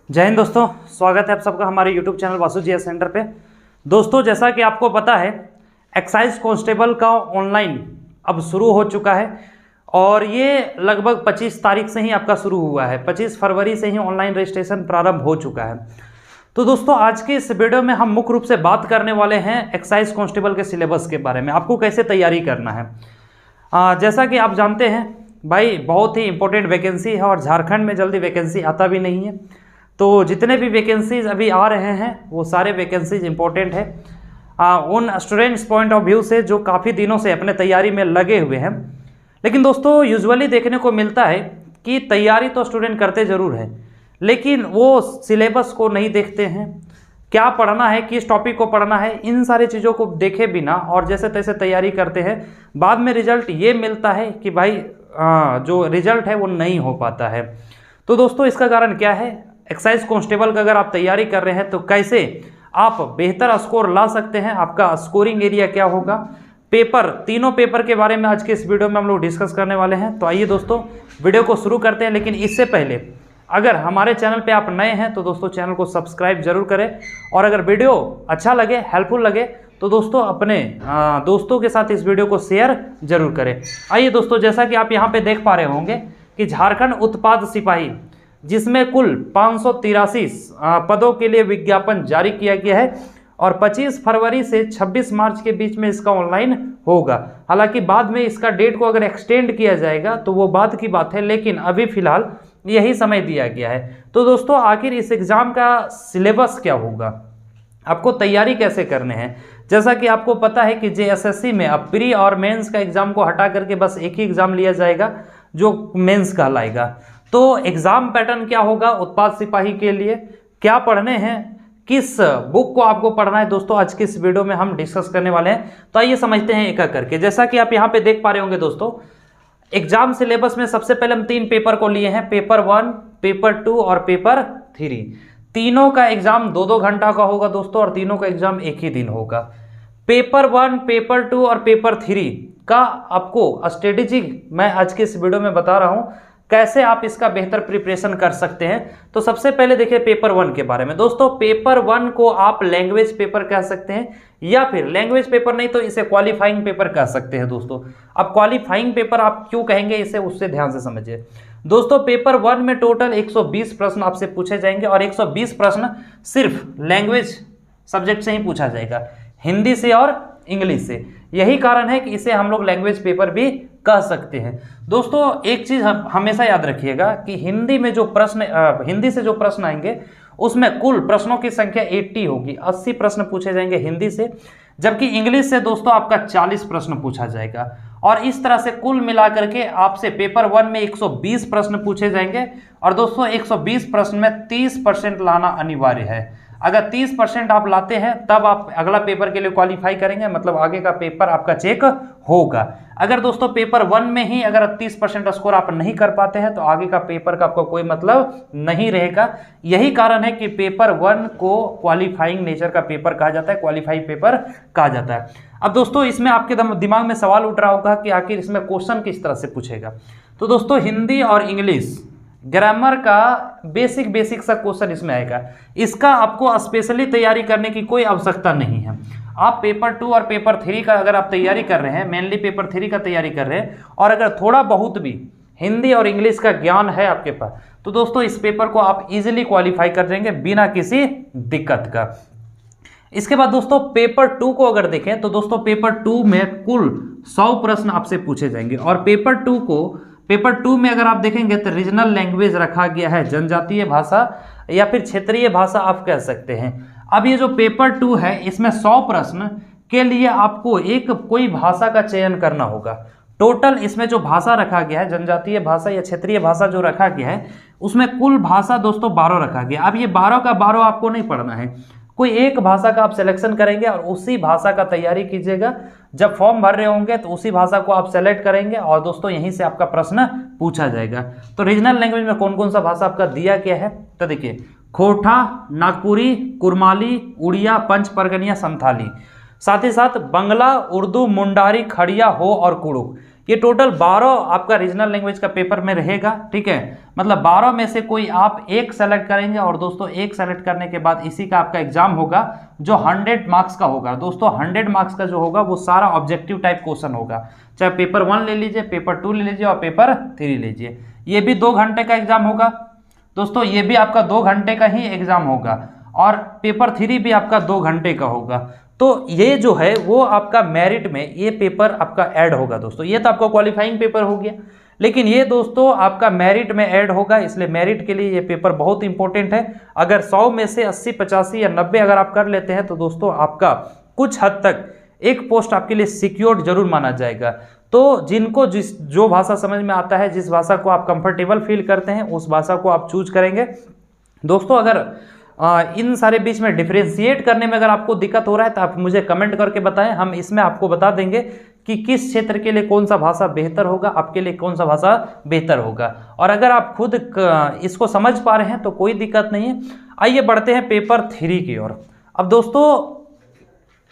जय हिंद दोस्तों, स्वागत है आप सबका हमारे YouTube channel Vasu GS centre पे। दोस्तों, जैसा कि आपको पता है, एक्साइज कांस्टेबल का ऑनलाइन अब शुरू हो चुका है और ये लगभग 25 तारीख से ही आपका शुरू हुआ है। 25 फरवरी से ही ऑनलाइन रजिस्ट्रेशन प्रारंभ हो चुका है। तो दोस्तों, आज के इस वीडियो में हम मुख्य रूप से बात करने वाले हैं एक्साइज कांस्टेबल के सिलेबस के बारे में, आपको कैसे तैयारी करना है। जैसा कि आप जानते हैं भाई, बहुत ही इंपॉर्टेंट वैकेंसी है और झारखंड में जल्दी वैकेंसी आता भी नहीं है। तो जितने भी वैकेंसीज अभी आ रहे हैं वो सारे वैकेंसीज इंपॉर्टेंट है उन स्टूडेंट्स पॉइंट ऑफ व्यू से जो काफ़ी दिनों से अपने तैयारी में लगे हुए हैं। लेकिन दोस्तों, यूजुअली देखने को मिलता है कि तैयारी तो स्टूडेंट करते ज़रूर हैं, लेकिन वो सिलेबस को नहीं देखते हैं, क्या पढ़ना है, किस टॉपिक को पढ़ना है, इन सारी चीज़ों को देखे बिना और जैसे तैसे तैयारी करते हैं। बाद में रिजल्ट ये मिलता है कि भाई जो रिजल्ट है वो नहीं हो पाता है। तो दोस्तों, इसका कारण क्या है? एक्साइज कांस्टेबल का अगर आप तैयारी कर रहे हैं तो कैसे आप बेहतर स्कोर ला सकते हैं, आपका स्कोरिंग एरिया क्या होगा, पेपर, तीनों पेपर के बारे में आज के इस वीडियो में हम लोग डिस्कस करने वाले हैं। तो आइए दोस्तों, वीडियो को शुरू करते हैं। लेकिन इससे पहले अगर हमारे चैनल पे आप नए हैं तो दोस्तों चैनल को सब्सक्राइब जरूर करें, और अगर वीडियो अच्छा लगे, हेल्पफुल लगे तो दोस्तों अपने दोस्तों के साथ इस वीडियो को शेयर जरूर करें। आइए दोस्तों, जैसा कि आप यहाँ पे देख पा रहे होंगे कि झारखंड उत्पाद सिपाही, जिसमें कुल 583 पदों के लिए विज्ञापन जारी किया गया है और 25 फरवरी से 26 मार्च के बीच में इसका ऑनलाइन होगा। हालांकि बाद में इसका डेट को अगर एक्सटेंड किया जाएगा तो वो बाद की बात है, लेकिन अभी फिलहाल यही समय दिया गया है। तो दोस्तों, आखिर इस एग्ज़ाम का सिलेबस क्या होगा, आपको तैयारी कैसे करने हैं? जैसा कि आपको पता है कि जेएसएससी में अब प्री और मेंस का एग्ज़ाम को हटा करके बस एक ही एग्ज़ाम लिया जाएगा जो मेंस कहलाएगा। तो एग्ज़ाम पैटर्न क्या होगा उत्पाद सिपाही के लिए, क्या पढ़ने हैं, किस बुक को आपको पढ़ना है, दोस्तों आज की इस वीडियो में हम डिस्कस करने वाले हैं। तो आइए समझते हैं एक एक करके। जैसा कि आप यहाँ पे देख पा रहे होंगे दोस्तों, एग्जाम सिलेबस में सबसे पहले हम 3 पेपर को लिए हैं, पेपर 1, पेपर 2 और पेपर 3। तीनों का एग्जाम 2-2 घंटा का होगा दोस्तों, और तीनों का एग्जाम एक ही दिन होगा। पेपर 1, पेपर 2 और पेपर 3 का आपको स्ट्रेटेजी मैं आज के इस वीडियो में बता रहा हूँ, कैसे आप इसका बेहतर प्रिपरेशन कर सकते हैं। तो सबसे पहले देखिए पेपर 1 के बारे में। दोस्तों, पेपर 1 को आप लैंग्वेज पेपर कह सकते हैं, या फिर लैंग्वेज पेपर नहीं तो इसे क्वालिफाइंग पेपर कह सकते हैं दोस्तों। अब क्वालिफाइंग पेपर आप क्यों कहेंगे इसे, उससे ध्यान से समझिए दोस्तों। पेपर 1 में टोटल 120 प्रश्न आपसे पूछे जाएंगे और 120 प्रश्न सिर्फ लैंग्वेज सब्जेक्ट से ही पूछा जाएगा, हिंदी से और इंग्लिश से। यही कारण है कि इसे हम लोग लैंग्वेज पेपर भी कह सकते हैं। दोस्तों, एक चीज हमेशा याद रखिएगा कि हिंदी में जो प्रश्न हिंदी से जो प्रश्न आएंगे उसमें कुल प्रश्नों की संख्या 80 होगी, 80 प्रश्न पूछे जाएंगे हिंदी से, जबकि इंग्लिश से दोस्तों आपका 40 प्रश्न पूछा जाएगा। और इस तरह से कुल मिलाकर के आपसे पेपर 1 में 120 प्रश्न पूछे जाएंगे। और दोस्तों, 120 प्रश्न में 30% लाना अनिवार्य है। अगर 30% आप लाते हैं तब आप अगला पेपर के लिए क्वालिफाई करेंगे, मतलब आगे का पेपर आपका चेक होगा। अगर दोस्तों पेपर 1 में ही अगर 30% स्कोर आप नहीं कर पाते हैं तो आगे का पेपर का आपको कोई मतलब नहीं रहेगा। यही कारण है कि पेपर 1 को क्वालिफाइंग नेचर का पेपर कहा जाता है, क्वालिफाइंग पेपर कहा जाता है। अब दोस्तों, इसमें आपके दिमाग में सवाल उठ रहा होगा कि आखिर इसमें क्वेश्चन किस तरह से पूछेगा। तो दोस्तों, हिंदी और इंग्लिश ग्रामर का बेसिक सा क्वेश्चन इसमें आएगा। इसका आपको स्पेशली तैयारी करने की कोई आवश्यकता नहीं है। आप पेपर 2 और पेपर 3 का अगर आप तैयारी कर रहे हैं, मेनली पेपर 3 का तैयारी कर रहे हैं, और अगर थोड़ा बहुत भी हिंदी और इंग्लिश का ज्ञान है आपके पास, तो दोस्तों इस पेपर को आप इजीली क्वालिफाई कर देंगे बिना किसी दिक्कत का। इसके बाद दोस्तों पेपर 2 को अगर देखें तो दोस्तों पेपर 2 में कुल 100 प्रश्न आपसे पूछे जाएंगे। और पेपर 2 में अगर आप देखेंगे तो रीजनल लैंग्वेज रखा गया है, जनजातीय भाषा या फिर क्षेत्रीय भाषा आप कह सकते हैं। अब ये जो पेपर 2 है इसमें 100 प्रश्न के लिए आपको एक कोई भाषा का चयन करना होगा। टोटल इसमें जो भाषा रखा गया है, जनजातीय भाषा या क्षेत्रीय भाषा जो रखा गया है, उसमें कुल भाषा दोस्तों 12 रखा गया। अब ये 12 का 12 आपको नहीं पढ़ना है, कोई एक भाषा का आप सिलेक्शन करेंगे और उसी भाषा का तैयारी कीजिएगा। जब फॉर्म भर रहे होंगे तो उसी भाषा को आप सेलेक्ट करेंगे और दोस्तों यहीं से आपका प्रश्न पूछा जाएगा। तो रीजनल लैंग्वेज में कौन कौन सा भाषा आपका दिया गया है, तो देखिए खोरठा, नागपुरी, कुरमाली, उड़िया, पंच परगनिया, संथाली, साथ ही साथ बंगला, उर्दू, मुंडारी, खड़िया, हो और कुड़ुक। ये टोटल 12 आपका रीजनल लैंग्वेज का पेपर में रहेगा, ठीक है। मतलब 12 में से कोई आप एक सेलेक्ट करेंगे और दोस्तों एक सेलेक्ट करने के बाद इसी का आपका एग्जाम होगा जो 100 मार्क्स का होगा। दोस्तों 100 मार्क्स का जो होगा वो सारा ऑब्जेक्टिव टाइप क्वेश्चन होगा, चाहे पेपर 1 ले लीजिए, पेपर 2 ले लीजिए और पेपर 3 लीजिए। ये भी 2 घंटे का एग्जाम होगा दोस्तों, ये भी आपका 2 घंटे का ही एग्जाम होगा और पेपर 3 भी आपका 2 घंटे का होगा। तो ये जो है वो आपका मेरिट में ये पेपर आपका ऐड होगा दोस्तों। ये तो आपका क्वालिफाइंग पेपर हो गया, लेकिन ये दोस्तों आपका मेरिट में ऐड होगा, इसलिए मेरिट के लिए ये पेपर बहुत इंपॉर्टेंट है। अगर 100 में से 80, 85 या 90 अगर आप कर लेते हैं तो दोस्तों आपका कुछ हद तक एक पोस्ट आपके लिए सिक्योर्ड जरूर माना जाएगा। तो जिनको जो भाषा समझ में आता है, जिस भाषा को आप कंफर्टेबल फील करते हैं, उस भाषा को आप चूज करेंगे दोस्तों। अगर इन सारे बीच में डिफरेंशिएट करने में अगर आपको दिक्कत हो रहा है तो आप मुझे कमेंट करके बताएं, हम इसमें आपको बता देंगे कि किस क्षेत्र के लिए कौन सा भाषा बेहतर होगा, आपके लिए कौन सा भाषा बेहतर होगा। और अगर आप खुद इसको समझ पा रहे हैं तो कोई दिक्कत नहीं है। आइए बढ़ते हैं पेपर 3 की ओर। अब दोस्तों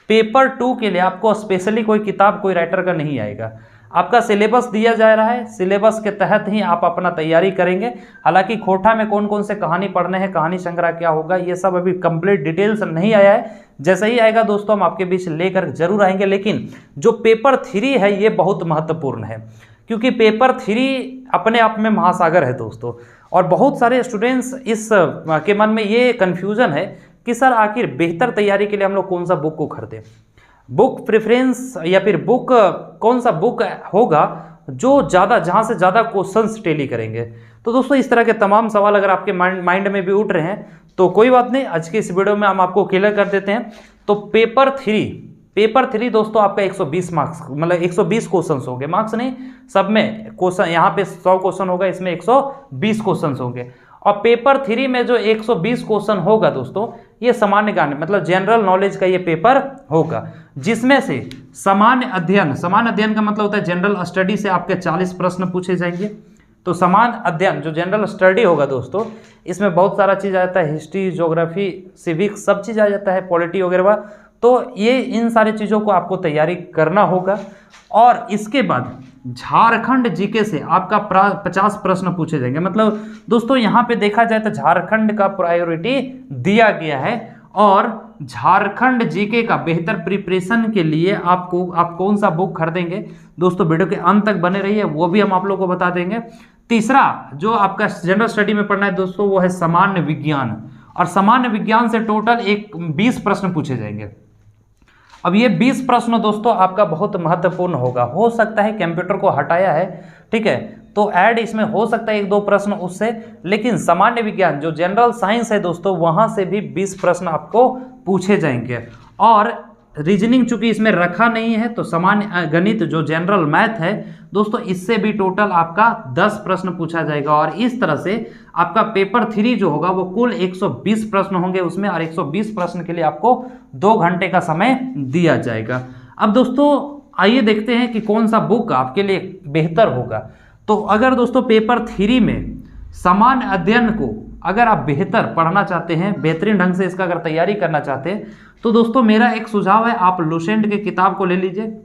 पेपर 2 के लिए आपको स्पेशली कोई किताब, कोई राइटर का नहीं आएगा, आपका सिलेबस दिया जा रहा है, सिलेबस के तहत ही आप अपना तैयारी करेंगे। हालांकि खोटा में कौन कौन से कहानी पढ़ने हैं, कहानी संग्रह क्या होगा, ये सब अभी कंप्लीट डिटेल्स नहीं आया है। जैसे ही आएगा दोस्तों हम आपके बीच लेकर जरूर आएंगे। लेकिन जो पेपर 3 है ये बहुत महत्वपूर्ण है, क्योंकि पेपर 3 अपने आप में महासागर है दोस्तों। और बहुत सारे स्टूडेंट्स इस के मन में ये कन्फ्यूजन है कि सर आखिर बेहतर तैयारी के लिए हम लोग कौन सा बुक को खरीदें, बुक प्रेफरेंस या फिर बुक कौन सा बुक होगा जो जहाँ से ज़्यादा क्वेश्चंस टेली करेंगे। तो दोस्तों इस तरह के तमाम सवाल अगर आपके माइंड में भी उठ रहे हैं तो कोई बात नहीं, आज की इस वीडियो में हम आपको क्लियर कर देते हैं। तो पेपर 3 दोस्तों आपका 120 मार्क्स, मतलब 120 क्वेश्चन होंगे, मार्क्स नहीं, सब में क्वेश्चन, यहाँ पे 100 क्वेश्चन होगा, इसमें 120 क्वेश्चन होंगे। और पेपर 3 में जो 120 क्वेश्चन होगा दोस्तों ये सामान्य ज्ञान, मतलब जनरल नॉलेज का ये पेपर होगा, जिसमें से सामान्य अध्ययन का मतलब होता है जनरल स्टडी से आपके 40 प्रश्न पूछे जाएंगे। तो सामान्य अध्ययन जो जनरल स्टडी होगा दोस्तों, इसमें बहुत सारा चीज़ आ जाता है, हिस्ट्री, ज्योग्राफी, सिविक्स, सब चीज़ आ जाता है, पॉलिटी वगैरह। तो ये इन सारी चीज़ों को आपको तैयारी करना होगा। और इसके बाद झारखंड जीके से आपका 50 प्रश्न पूछे जाएंगे। मतलब दोस्तों यहाँ पे देखा जाए तो झारखंड का प्रायोरिटी दिया गया है और झारखंड जीके का बेहतर प्रिपरेशन के लिए आप कौन सा बुक खरीदेंगे दोस्तों, वीडियो के अंत तक बने रहिए, वो भी हम आप लोगों को बता देंगे। तीसरा जो आपका जनरल स्टडी में पढ़ना है दोस्तों वो है सामान्य विज्ञान, और सामान्य विज्ञान से टोटल 20 प्रश्न पूछे जाएंगे। अब ये 20 प्रश्न दोस्तों आपका बहुत महत्वपूर्ण होगा। हो सकता है कंप्यूटर को हटाया है, ठीक है, तो ऐड इसमें हो सकता है 1-2 प्रश्न उससे, लेकिन सामान्य विज्ञान जो जनरल साइंस है दोस्तों वहां से भी 20 प्रश्न आपको पूछे जाएंगे। और रीजनिंग चूंकि इसमें रखा नहीं है तो सामान्य गणित जो जनरल मैथ है दोस्तों इससे भी टोटल आपका 10 प्रश्न पूछा जाएगा। और इस तरह से आपका पेपर 3 जो होगा वो कुल 120 प्रश्न होंगे उसमें, और 120 प्रश्न के लिए आपको 2 घंटे का समय दिया जाएगा। अब दोस्तों आइए देखते हैं कि कौन सा बुक आपके लिए बेहतर होगा। तो अगर दोस्तों पेपर 3 में सामान्य अध्ययन को अगर आप बेहतर पढ़ना चाहते हैं, बेहतरीन ढंग से इसका अगर तैयारी करना चाहते हैं, तो दोस्तों मेरा एक सुझाव है, आप लुसेंट की किताब को ले लीजिए।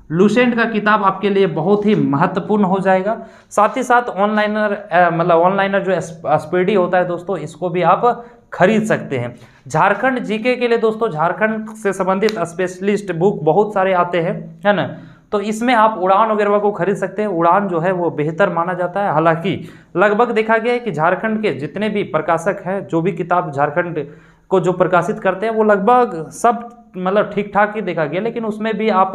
लुसेंट का किताब आपके लिए बहुत ही महत्वपूर्ण हो जाएगा। साथ ही साथ ऑनलाइनर जो स्पीडी होता है दोस्तों इसको भी आप खरीद सकते हैं। झारखंड जीके के लिए दोस्तों झारखंड से संबंधित स्पेशलिस्ट बुक बहुत सारे आते हैं, है ना, तो इसमें आप उड़ान वगैरह को खरीद सकते हैं। उड़ान जो है वो बेहतर माना जाता है। हालांकि लगभग देखा गया है कि झारखंड के जितने भी प्रकाशक हैं, जो भी किताब झारखंड को जो प्रकाशित करते हैं वो लगभग सब मतलब ठीक ठाक ही देखा गया, लेकिन उसमें भी आप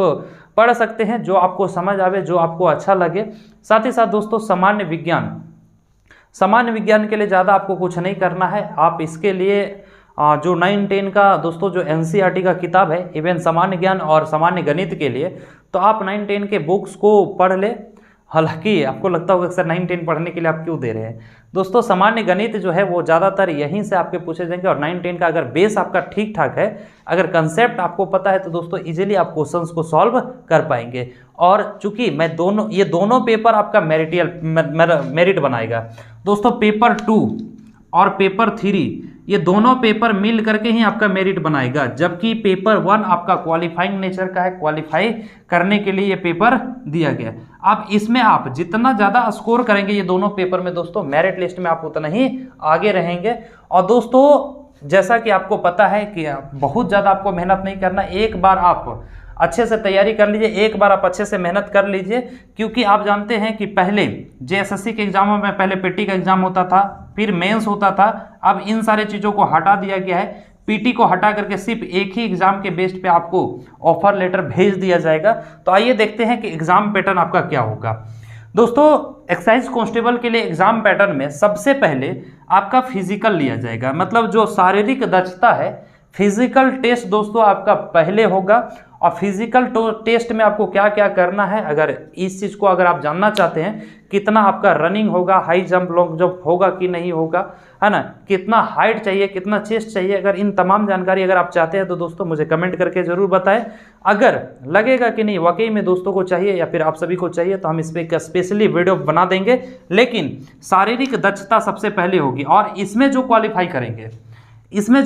पढ़ सकते हैं जो आपको समझ आवे, जो आपको अच्छा लगे। साथ ही साथ दोस्तों सामान्य विज्ञान के लिए ज़्यादा आपको कुछ नहीं करना है। आप इसके लिए जो 9-10 का दोस्तों जो NCERT का किताब है, इवन सामान्य ज्ञान और सामान्य गणित के लिए, तो आप 9-10 के बुक्स को पढ़ ले। हालांकि आपको लगता होगा सर 9-10 पढ़ने के लिए आप क्यों दे रहे हैं दोस्तों, सामान्य गणित जो है वो ज़्यादातर यहीं से आपके पूछे जाएंगे। और 9-10 का अगर बेस आपका ठीक ठाक है, अगर कंसेप्ट आपको पता है, तो दोस्तों इजीली आप क्वेश्चंस को सॉल्व कर पाएंगे। और चूंकि ये दोनों पेपर आपका मेरिट बनाएगा दोस्तों, पेपर 2 और पेपर 3 ये दोनों पेपर मिल करके ही आपका मेरिट बनाएगा, जबकि पेपर 1 आपका क्वालिफाइंग नेचर का है, क्वालिफाई करने के लिए ये पेपर दिया गया है। अब इसमें आप जितना ज़्यादा स्कोर करेंगे ये दोनों पेपर में दोस्तों, मेरिट लिस्ट में आप उतना ही आगे रहेंगे। और दोस्तों जैसा कि आपको पता है कि बहुत ज़्यादा आपको मेहनत नहीं करना, एक बार आप अच्छे से तैयारी कर लीजिए, एक बार आप अच्छे से मेहनत कर लीजिए, क्योंकि आप जानते हैं कि पहले जेएसएससी के एग्जामों में पहले पीटी का एग्जाम होता था, फिर मेंस होता था। अब इन सारे चीज़ों को हटा दिया गया है, पीटी को हटा करके सिर्फ एक ही एग्जाम के बेस पे आपको ऑफर लेटर भेज दिया जाएगा। तो आइए देखते हैं कि एग्जाम पैटर्न आपका क्या होगा। दोस्तों एक्साइज कांस्टेबल के लिए एग्जाम पैटर्न में सबसे पहले आपका फिजिकल लिया जाएगा, मतलब जो शारीरिक दक्षता है, फिजिकल टेस्ट दोस्तों आपका पहले होगा। और फिजिकल टेस्ट में आपको क्या क्या करना है, अगर इस चीज़ को अगर आप जानना चाहते हैं, कितना आपका रनिंग होगा, हाई जंप लॉन्ग जंप होगा कि नहीं होगा, है ना, कितना हाइट चाहिए, कितना चेस्ट चाहिए, अगर इन तमाम जानकारी अगर आप चाहते हैं तो दोस्तों मुझे कमेंट करके ज़रूर बताएं। अगर लगेगा कि नहीं वाकई में दोस्तों को चाहिए या फिर आप सभी को चाहिए तो हम इस पर स्पेशली वीडियो बना देंगे। लेकिन शारीरिक दक्षता सबसे पहले होगी, और इसमें जो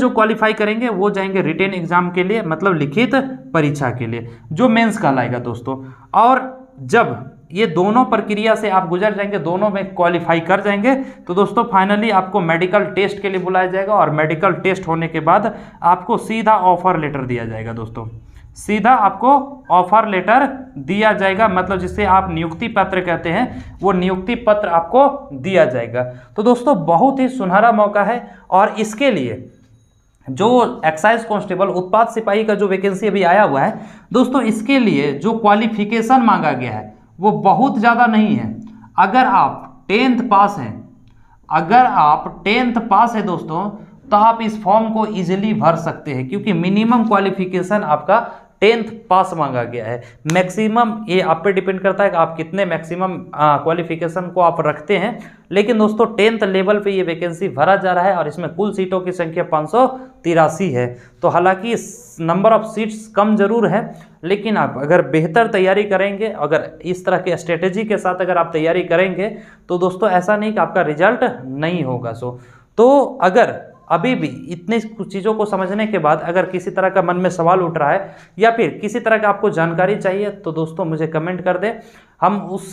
क्वालिफाई करेंगे वो जाएंगे रिटेन एग्जाम के लिए, मतलब लिखित परीक्षा के लिए, जो मेंस कहलाएगा दोस्तों। और जब ये दोनों प्रक्रिया से आप गुजर जाएंगे, दोनों में क्वालिफाई कर जाएंगे, तो दोस्तों फाइनली आपको मेडिकल टेस्ट के लिए बुलाया जाएगा, और मेडिकल टेस्ट होने के बाद आपको सीधा ऑफर लेटर दिया जाएगा दोस्तों, सीधा आपको ऑफर लेटर दिया जाएगा, मतलब जिसे आप नियुक्ति पत्र कहते हैं, वो नियुक्ति पत्र आपको दिया जाएगा। तो दोस्तों बहुत ही सुनहरा मौका है, और इसके लिए जो एक्साइज कांस्टेबल उत्पाद सिपाही का जो वैकेंसी अभी आया हुआ है दोस्तों, इसके लिए जो क्वालिफिकेशन मांगा गया है वो बहुत ज़्यादा नहीं है। अगर आप 10th पास है दोस्तों, तो आप इस फॉर्म को इजीली भर सकते हैं, क्योंकि मिनिमम क्वालिफिकेशन आपका 10th पास मांगा गया है। मैक्सिमम ये आप पे डिपेंड करता है कि आप कितने मैक्सिमम क्वालिफिकेशन को आप रखते हैं। लेकिन दोस्तों 10th लेवल पे ये वैकेंसी भरा जा रहा है, और इसमें कुल सीटों की संख्या 583 है। तो हालांकि नंबर ऑफ सीट्स कम जरूर है, लेकिन आप अगर बेहतर तैयारी करेंगे, अगर इस तरह के स्ट्रेटेजी के साथ अगर आप तैयारी करेंगे, तो दोस्तों ऐसा नहीं कि आपका रिजल्ट नहीं होगा। तो अगर अभी भी इतनी कुछ चीज़ों को समझने के बाद अगर किसी तरह का मन में सवाल उठ रहा है, या फिर किसी तरह का आपको जानकारी चाहिए, तो दोस्तों मुझे कमेंट कर दें। हम उस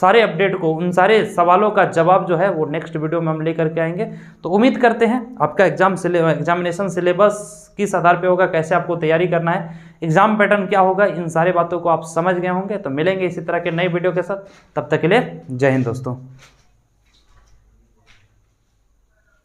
सारे अपडेट को, उन सारे सवालों का जवाब जो है वो नेक्स्ट वीडियो में हम लेकर के आएंगे। तो उम्मीद करते हैं आपका एग्जामिनेशन सिलेबस किस आधार पे होगा, कैसे आपको तैयारी करना है, एग्जाम पैटर्न क्या होगा, इन सारे बातों को आप समझ गए होंगे। तो मिलेंगे इसी तरह के नई वीडियो के साथ, तब तक के लिए जय हिंद दोस्तों।